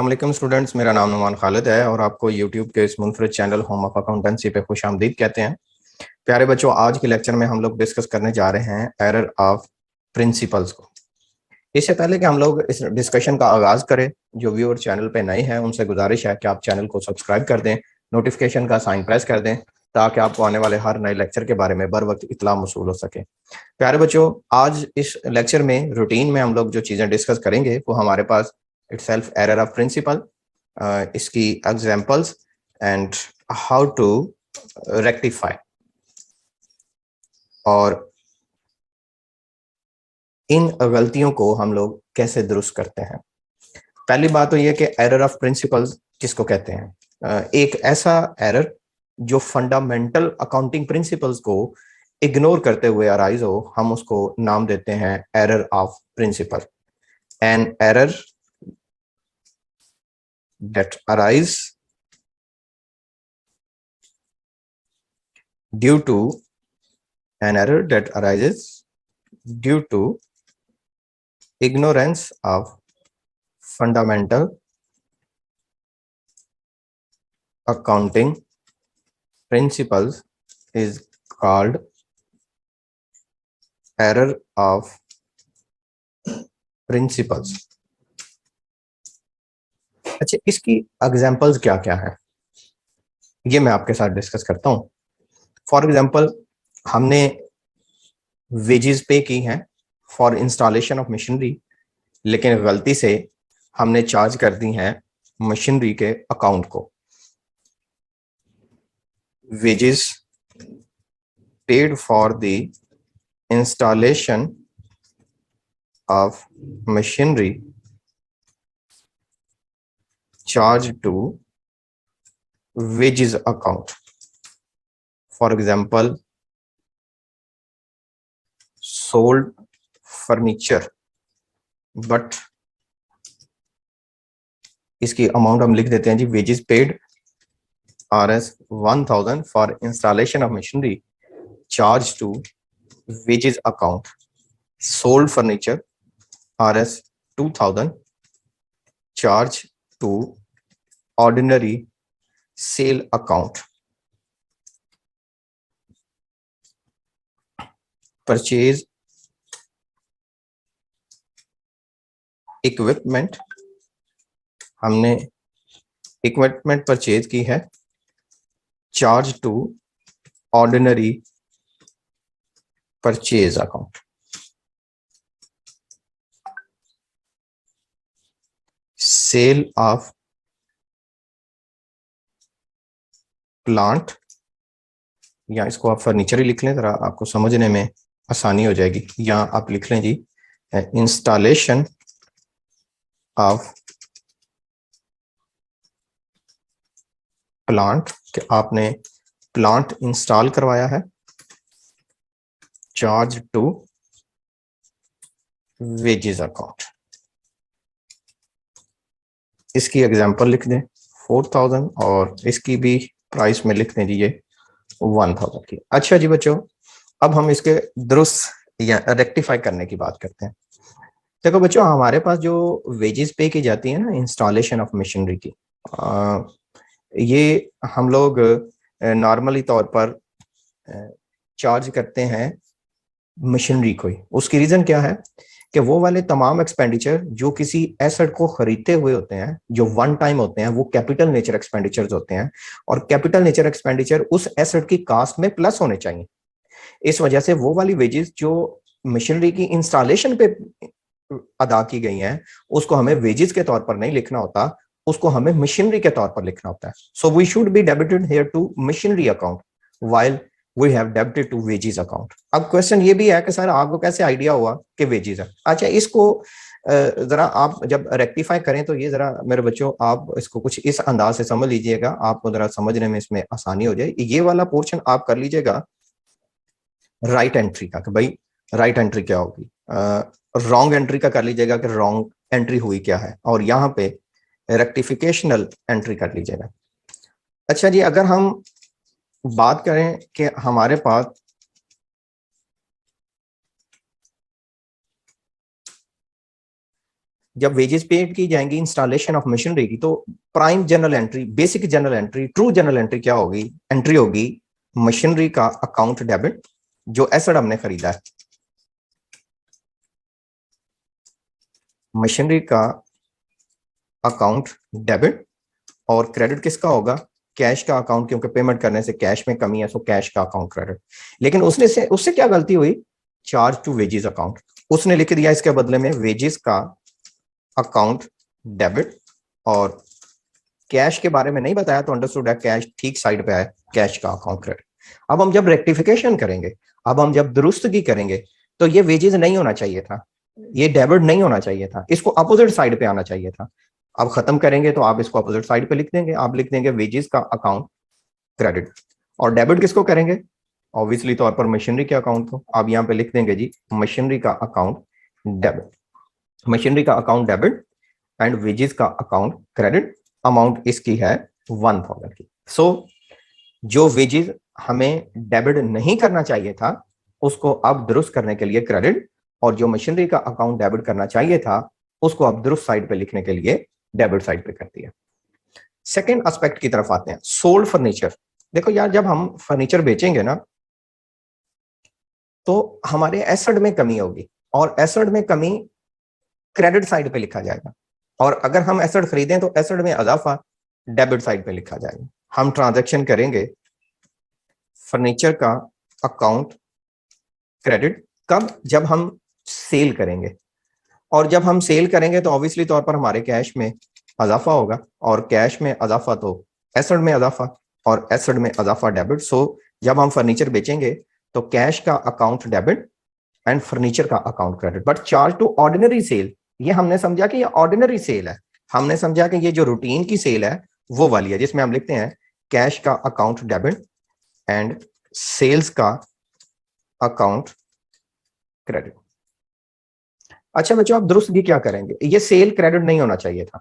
अस्सलाम स्टूडेंट्स, मेरा नाम नुमान खालिद है और आपको यूट्यूब के इस मुनफरिद चैनल होम ऑफ अकाउंटेंसी पे खुश आमदीद कहते हैं। प्यारे बच्चों, आज के लेक्चर में हम लोग डिस्कस करने जा रहे हैं एरर ऑफ प्रिंसिपल्स को। इससे पहले कि हम लोग इस डिस्कशन का आगाज करें, जो व्यूअर चैनल पे नए हैं उनसे गुजारिश है कि आप चैनल को सब्सक्राइब कर दें, नोटिफिकेशन का साइन प्रेस कर दें ताकि आपको आने वाले हर नए लेक्चर के बारे में बर वक्त इतला मौसूल हो सके। प्यारे बच्चों, आज इस लेक्चर में रूटीन में हम लोग जो चीज़ें डिस्कस करेंगे वो हमारे पास इटसेल्फ एरर ऑफ प्रिंसिपल, इसकी examples and how to rectify, और इन गलतियों को हम लोग कैसे दुरुस्त करते हैं। पहली बात तो ये कि एरर ऑफ प्रिंसिपल्स किसको कहते हैं। एक ऐसा एरर जो फंडामेंटल अकाउंटिंग प्रिंसिपल्स को इग्नोर करते हुए अराइज हो, हम उसको नाम देते हैं error of principle. An error that arise due to an error that arises due to ignorance of fundamental accounting principles is called error of principles। अच्छा, इसकी एग्जांपल्स क्या क्या है ये मैं आपके साथ डिस्कस करता हूं। फॉर एग्जांपल, हमने वेजेस पे की हैं फॉर इंस्टॉलेशन ऑफ मशीनरी, लेकिन गलती से हमने चार्ज कर दी हैं मशीनरी के अकाउंट को। Wages paid for the installation of machinery charge to wages account। For example, sold furniture, but इसकी अमाउंट हम लिख देते हैं जी, wages paid RS 1000 for installation of machinery charge to wages account। sold furniture RS 2000 charge to ordinary sale account। Purchase equipment, हमने equipment purchase की है, charge to ordinary purchase account. Sale of plant, या इसको आप furniture ही लिख लें, जरा आपको समझने में आसानी हो जाएगी, या आप लिख लें जी इंस्टॉलेशन ऑफ प्लांट, कि आपने प्लांट इंस्टॉल करवाया है, चार्ज टू वेजेस अकाउंट। इसकी एग्जांपल लिख दें 4000 और इसकी भी प्राइस में लिख दें जी ये 1000 की। अच्छा जी बच्चों, अब हम इसके दुरुस्त या रेक्टिफाई करने की बात करते हैं। देखो बच्चों, हमारे पास जो वेजेस पे की जाती है ना इंस्टॉलेशन ऑफ मशीनरी की, ये हम लोग नॉर्मली तौर पर चार्ज करते हैं मशीनरी को ही। उसकी रीजन क्या है कि वो वाले तमाम एक्सपेंडिचर जो किसी एसेट को खरीदते हुए होते हैं, जो वन टाइम होते हैं, वो कैपिटल नेचर एक्सपेंडिचर्स होते हैं, और कैपिटल नेचर एक्सपेंडिचर उस एसेट की कास्ट में प्लस होने चाहिए। इस वजह से वो वाली वेजेस जो मशीनरी की इंस्टॉलेशन पे अदा की गई हैं, उसको हमें वेजेस के तौर पर नहीं लिखना होता, उसको हमें मशीनरी के तौर पर लिखना होता है। So we should be debited here to machinery account while we have debited to wages account. अब क्वेश्चन ये भी है कि सर आपको कैसे आइडिया हुआ कि वेजेस है। अच्छा, इसको जरा आप जब रेक्टिफाई करें तो ये जरा मेरे बच्चों आप इसको कुछ इस अंदाज से समझ लीजिएगा, आपको जरा समझने में इसमें आसानी हो जाए। ये वाला पोर्शन आप कर लीजिएगा राइट एंट्री का, कि भाई राइट एंट्री क्या होगी, रॉन्ग एंट्री का कर लीजिएगा कि रॉन्ग एंट्री हुई क्या है, और यहाँ पे रेक्टिफिकेशनल एंट्री कर लीजिएगा। अच्छा जी, अगर हम बात करें कि हमारे पास जब वेजेस पेड की जाएंगी इंस्टॉलेशन ऑफ मशीनरी की, तो prime general entry, basic general entry, true general entry क्या होगी? एंट्री होगी मशीनरी का अकाउंट डेबिट, जो एसेट हमने खरीदा है, मशीनरी का अकाउंट डेबिट, और क्रेडिट किसका होगा? कैश का अकाउंट, क्योंकि पेमेंट करने से कैश में कमी है, सो कैश का अकाउंट क्रेडिट। लेकिन उससे क्या गलती हुई? चार्ज टू वेजेस अकाउंट, उसने लिख दिया इसके बदले में वेजेस का अकाउंट डेबिट, और कैश के बारे में नहीं बताया, तो अंडरस्टूड है कैश ठीक साइड पे है, कैश का अकाउंट क्रेडिट। अब हम जब रेक्टिफिकेशन करेंगे, अब हम जब दुरुस्तगी करेंगे, तो ये वेजेस नहीं होना चाहिए था, ये डेबिट नहीं होना चाहिए था, इसको अपोजिट साइड पे आना चाहिए था। अब खत्म करेंगे तो आप इसको अपोजिट साइड पे लिख देंगे, आप लिख देंगे वेजेस का अकाउंट क्रेडिट, और डेबिट किसको करेंगे? ऑब्वियसली तौर पर मशीनरी के अकाउंट को। आप यहाँ पे लिख देंगे जी मशीनरी का अकाउंट डेबिट, मशीनरी का अकाउंट डेबिट एंड वेजेस का अकाउंट क्रेडिट। अमाउंट इसकी है 1000 की। सो जो वेजेस हमें डेबिट नहीं करना चाहिए था, उसको अब दुरुस्त करने के लिए क्रेडिट, और जो मशीनरी का अकाउंट डेबिट करना चाहिए था, उसको अब दुरुस्त साइड पे लिखने के लिए डेबिट साइड पे कर दिया। सेकेंड एस्पेक्ट की तरफ आते हैं, सोल्ड फर्नीचर। देखो यार, जब हम फर्नीचर बेचेंगे ना, तो हमारे एसेट में कमी होगी, और एसेट में कमी क्रेडिट साइड पे लिखा जाएगा, और अगर हम एसेट खरीदें तो एसेट में इजाफा डेबिट साइड पे लिखा जाएगा। हम ट्रांजैक्शन करेंगे फर्नीचर का अकाउंट क्रेडिट कब? जब हम सेल करेंगे, और जब हम सेल करेंगे तो ऑब्वियसली तौर पर हमारे कैश में इजाफा होगा, और कैश में इजाफा तो एसेट में इजाफा, और एसेट में इजाफा डेबिट। सो जब हम फर्नीचर बेचेंगे तो कैश का अकाउंट डेबिट एंड फर्नीचर का account credit. But charge to ordinary sale, ये हमने समझा कि ये ऑर्डिनरी सेल है, हमने समझा कि ये जो रूटीन की सेल है वो वाली है, जिसमें हम लिखते हैं कैश का अकाउंट डेबिट एंड सेल्स का अकाउंट क्रेडिट। अच्छा बच्चों, आप दुरुस्तगी क्या करेंगे? ये सेल क्रेडिट नहीं होना चाहिए था,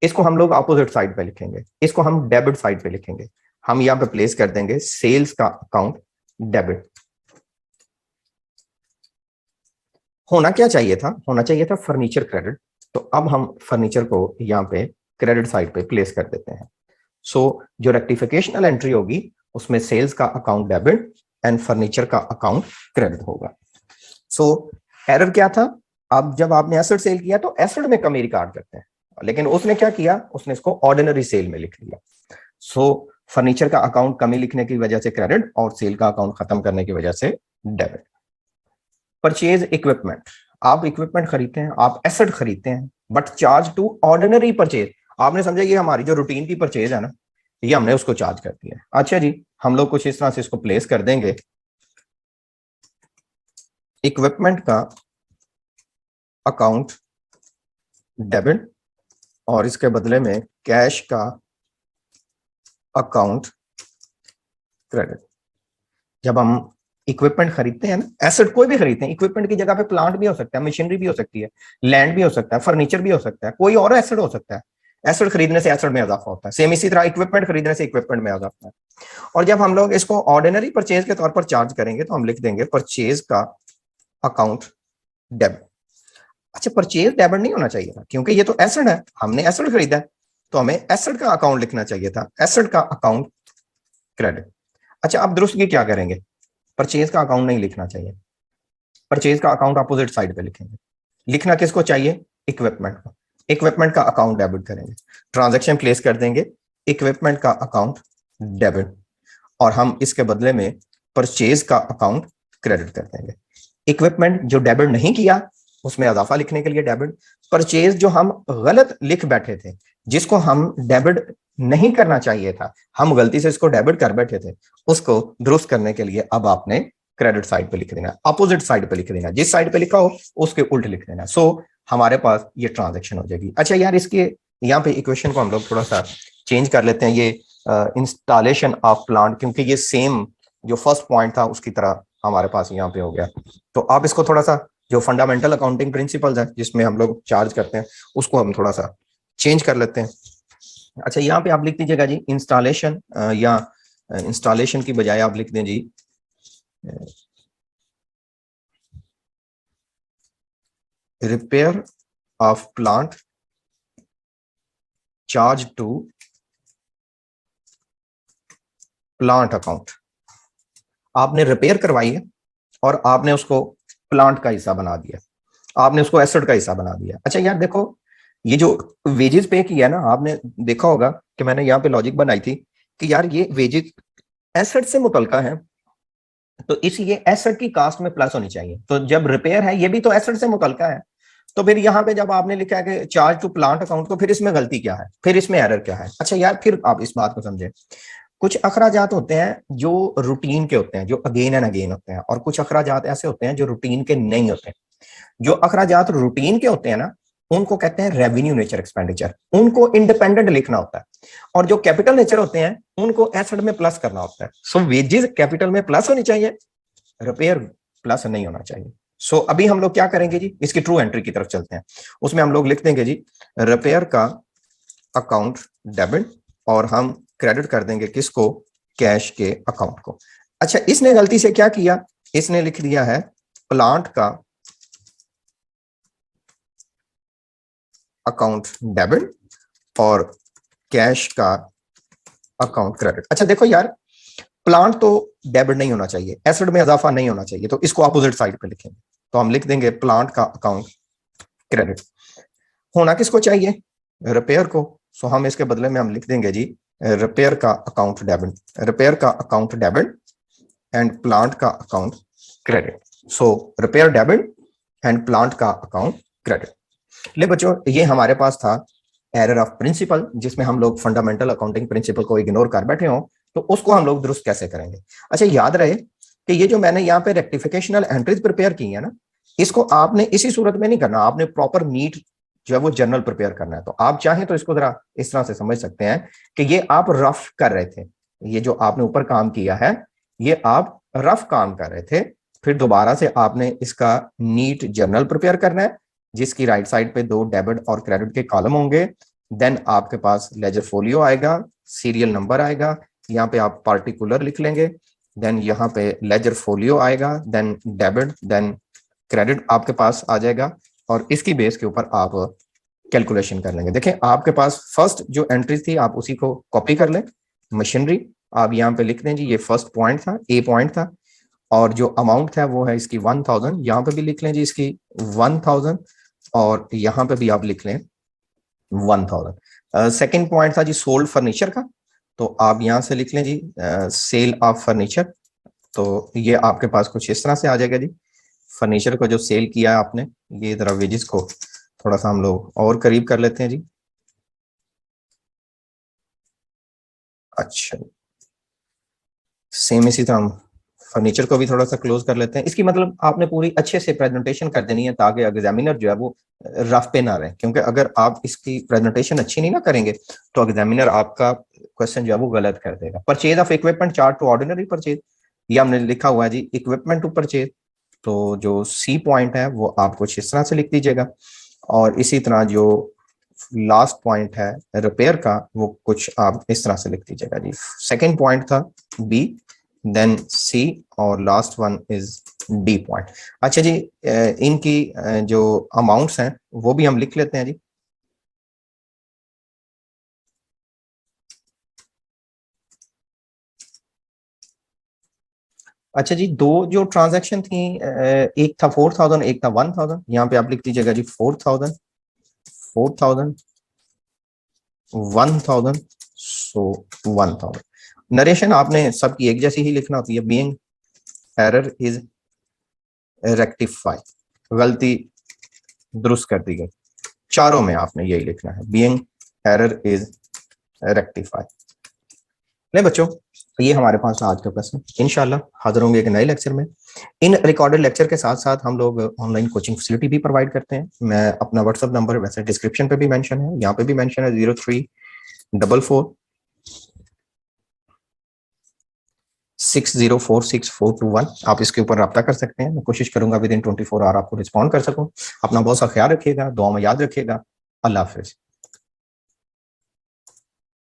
इसको हम लोग अपोजिट साइड पे लिखेंगे, इसको हम डेबिट साइड पे लिखेंगे। हम यहां पे प्लेस कर देंगे सेल्स का अकाउंट डेबिट। होना क्या चाहिए था? होना चाहिए था फर्नीचर क्रेडिट। तो अब हम फर्नीचर को यहाँ पे क्रेडिट साइड पे प्लेस कर देते हैं। सो जो रेक्टिफिकेशनल एंट्री होगी उसमें सेल्स का अकाउंट डेबिट एंड फर्नीचर का अकाउंट क्रेडिट होगा। सो एरर क्या था? अब जब आपने एसेट सेल किया तो एसेट में कमी रिकॉर्ड करते हैं, लेकिन उसने क्या किया? उसने इसको ऑर्डिनरी सेल में लिख लिया। सो फर्नीचर का अकाउंट कमी लिखने की वजह से क्रेडिट, और सेल का अकाउंट खत्म करने की वजह से डेबिट। परचेज इक्विपमेंट, आप इक्विपमेंट खरीदते हैं, आप एसेट खरीदते हैं, but charge to ordinary purchase. आपने समझा ये हमारी जो रूटीन की परचेज है ना, ये हमने उसको चार्ज कर दिया है। अच्छा जी, हम लोग कुछ इस तरह से इसको प्लेस कर देंगे, इक्विपमेंट का अकाउंट डेबिट, और इसके बदले में कैश का अकाउंट क्रेडिट। जब हम इक्विपमेंट खरीदते हैं ना, एसेट कोई भी खरीदते हैं, इक्विपमेंट की जगह पे प्लांट भी हो सकता है, मशीनरी भी हो सकती है, लैंड भी हो सकता है, फर्नीचर भी हो सकता है, कोई और एसेट हो सकता है। एसेट खरीदने से एसेट में इजाफा होता है, सेम इसी तरह इक्विपमेंट खरीदने से इक्विपमेंट में इजाफा होता है। और जब हम लोग इसको ऑर्डिनरी परचेज के तौर पर चार्ज करेंगे तो हम लिख देंगे परचेज का अकाउंट डेबिट। अच्छा, परचेज डेबिट नहीं होना चाहिए था, क्योंकि ये तो एसेट है, हमने एसेट खरीदा है, तो हमें एसेट का अकाउंट लिखना चाहिए था, एसेट का अकाउंट क्रेडिट। अच्छा, अब दुरुस्तगी क्या करेंगे? परचेज का अकाउंट नहीं लिखना चाहिए, परचेज का अकाउंट अपोजिट साइड पे लिखेंगे। लिखना किसको चाहिए? इक्विपमेंट को। इक्विपमेंट का अकाउंट डेबिट करेंगे, ट्रांजैक्शन प्लेस कर देंगे इक्विपमेंट का अकाउंट डेबिट, और हम इसके बदले में परचेज का अकाउंट क्रेडिट कर देंगे। इक्विपमेंट जो डेबिट नहीं किया उसमें इजाफा लिखने के लिए डेबिट, परचेज जो हम गलत लिख बैठे थे, जिसको हम डेबिट नहीं करना चाहिए था, हम गलती से इसको डेबिट कर बैठे थे, उसको दुरुस्त करने के लिए अब आपने क्रेडिट साइड पे लिख देना, अपोजिट साइड पे लिख देना, जिस साइड पे लिखा हो उसके उल्ट लिख देना। सो हमारे पास ये ट्रांजैक्शन हो जाएगी। अच्छा यार, इसके यहाँ पे इक्वेशन को हम लोग थोड़ा सा चेंज कर लेते हैं, ये इंस्टॉलेशन ऑफ प्लांट, क्योंकि ये सेम जो फर्स्ट पॉइंट था उसकी तरह हमारे पास यहाँ पे हो गया। तो आप इसको थोड़ा सा, जो फंडामेंटल अकाउंटिंग प्रिंसिपल्स है जिसमें हम लोग चार्ज करते हैं, उसको हम थोड़ा सा चेंज कर लेते हैं। अच्छा, यहाँ पे आप लिख दीजिएगा जी इंस्टॉलेशन, या इंस्टॉलेशन की बजाय आप लिख दें जी repair of plant charge to plant account. आपने रिपेयर करवाई है और आपने उसको प्लांट का हिस्सा बना दिया, आपने उसको एसेट का हिस्सा बना दिया। अच्छा यार देखो, ये जो वेजेस पे किया ना, आपने देखा होगा कि मैंने यहाँ पे लॉजिक बनाई थी कि यार ये वेजेस एसेट से मुतलका है, तो इस ये एसेट की कास्ट में प्लस होनी चाहिए। तो जब रिपेयर है ये भी तो एसेट से मुतलका है, तो फिर यहाँ पे जब आपने लिखा है कि चार्ज टू प्लांट अकाउंट, तो फिर इसमें गलती क्या है, फिर इसमें एरर क्या है? अच्छा यार, फिर आप इस बात को समझे, कुछ अखराजात होते हैं जो रूटीन के होते हैं, जो अगेन एंड अगेन होते हैं, और कुछ अखराजात ऐसे होते हैं जो रूटीन के नहीं होते। जो अखराजात रूटीन के होते हैं ना, उनको कहते हैं रेवेन्यू नेचर एक्सपेंडिचर, उनको इंडिपेंडेंट लिखना होता है। और जो कैपिटल नेचर होते हैं उनको एसेट में प्लस करना होता है। सो वेजेस कैपिटल में प्लस होनी चाहिए, रिपेयर प्लस नहीं होना चाहिए। सो अभी हम लोग क्या करेंगे जी, इसकी ट्रू एंट्री की तरफ चलते हैं। उसमें हम लोग लिख देंगे जी रिपेयर का अकाउंट डेबिट, और हम क्रेडिट कर देंगे किसको, कैश के अकाउंट को। अच्छा इसने गलती से क्या किया, इसने लिख दिया है प्लांट का अकाउंट डेबिट और कैश का अकाउंट क्रेडिट। अच्छा देखो यार, प्लांट तो डेबिट नहीं होना चाहिए, एसेट में इजाफा नहीं होना चाहिए, तो इसको अपोजिट साइड पे लिखेंगे। तो हम लिख देंगे प्लांट का अकाउंट क्रेडिट। होना किसको चाहिए, रिपेयर को। सो हम इसके बदले में हम लिख देंगे जी रिपेयर का अकाउंट डेबिट, रिपेयर का अकाउंट डेबिट एंड प्लांट का account credit. So repair debit and plant का अकाउंट क्रेडिट। ले बच्चों, ये हमारे पास था एरर ऑफ प्रिंसिपल, जिसमें हम लोग फंडामेंटल अकाउंटिंग प्रिंसिपल को इग्नोर कर बैठे हो, तो उसको हम लोग दुरुस्त कैसे करेंगे। अच्छा याद रहे कि ये जो मैंने यहाँ पे रेक्टिफिकेशनल एंट्रीज प्रिपेयर की है ना, इसको आपने इसी सूरत में नहीं करना, आपने प्रॉपर नीट जो है वो जर्नल प्रिपेयर करना है। तो आप चाहें तो इसको जरा इस तरह से समझ सकते हैं कि ये आप रफ कर रहे थे, ये जो आपने ऊपर काम किया है ये आप रफ काम कर रहे थे, फिर दोबारा से आपने इसका नीट जर्नल प्रिपेयर करना है, जिसकी राइट साइड पे 2 डेबिट और क्रेडिट के कॉलम होंगे। देन आपके पास लेजर फोलियो आएगा, सीरियल नंबर आएगा, यहाँ पे आप पार्टिकुलर लिख लेंगे, देन यहाँ पे लेजर फोलियो आएगा, देन डेबिट, देन क्रेडिट आपके पास आ जाएगा, और इसकी बेस के ऊपर आप कैलकुलेशन कर लेंगे। देखें आपके पास फर्स्ट जो एंट्री थी आप उसी को कॉपी कर लें, मशीनरी आप यहाँ पे लिख दें जी, ये फर्स्ट पॉइंट था, ए पॉइंट था, और जो अमाउंट था वो है इसकी 1000, यहाँ पे भी लिख लें जी इसकी 1000, और यहाँ पे भी आप लिख लें 1000। सेकेंड पॉइंट था जी सोल्ड फर्नीचर का, तो आप यहाँ से लिख लें जी सेल ऑफ फर्नीचर। तो ये आपके पास कुछ इस तरह से आ जाएगा जी, फर्नीचर को जो सेल किया आपने। ये जरा वेजेस को थोड़ा सा हम लोग और करीब कर लेते हैं जी। अच्छा सेम इसी तरह हम फर्नीचर को भी थोड़ा सा क्लोज कर लेते हैं। इसकी मतलब आपने पूरी अच्छे से प्रेजेंटेशन कर देनी है, ताकि एग्जामिनर जो है वो रफ पे ना रहे, क्योंकि अगर आप इसकी प्रेजेंटेशन अच्छी नहीं ना करेंगे तो एग्जामिनर आपका क्वेश्चन जो है वो गलत कर देगा। Purchase of equipment charge to ordinary purchase, ये हमने लिखा हुआ है जी इक्विपमेंट टू परचेज, तो जो सी पॉइंट है वो आप कुछ इस तरह से लिख दीजिएगा, और इसी तरह जो लास्ट पॉइंट है रिपेयर का वो कुछ आप इस तरह से लिख दीजिएगा जी। सेकंड पॉइंट था बी, देन सी, और last one is D point. अच्छा जी, इनकी जो अमाउंट्स हैं वो भी हम लिख लेते हैं जी। अच्छा जी, दो जो ट्रांजैक्शन थी, एक था 4000, एक था 1000, यहाँ पे आप लिख दीजिएगा जी 4000, 4000, 1000, सो 1000। नरेशन आपने सबकी एक जैसी ही लिखना होती है, बीइंग एरर इज रेक्टिफाई, गलती दुरुस्त कर दी गई, चारों में आपने यही लिखना है, बीइंग एरर इज रेक्टिफाई। नहीं बच्चों, ये हमारे पास आज का प्रश्न। इंशाल्लाह हाजिर होंगे एक नए लेक्चर में। इन रिकॉर्डेड लेक्चर के साथ साथ हम लोग ऑनलाइन कोचिंग फैसिलिटी भी प्रोवाइड करते हैं। मैं अपना व्हाट्सएप नंबर वैसे डिस्क्रिप्शन पे भी मेंशन है, यहाँ पे भी मेंशन है 0344604641। आप इसके ऊपर रब्ता कर सकते हैं। मैं कोशिश करूंगा विद इन 24 आवर आपको रिस्पॉन्ड कर सकूं। अपना बहुत सा ख्याल रखिएगा, दुआ में याद रखिएगा। अल्लाह हाफिज।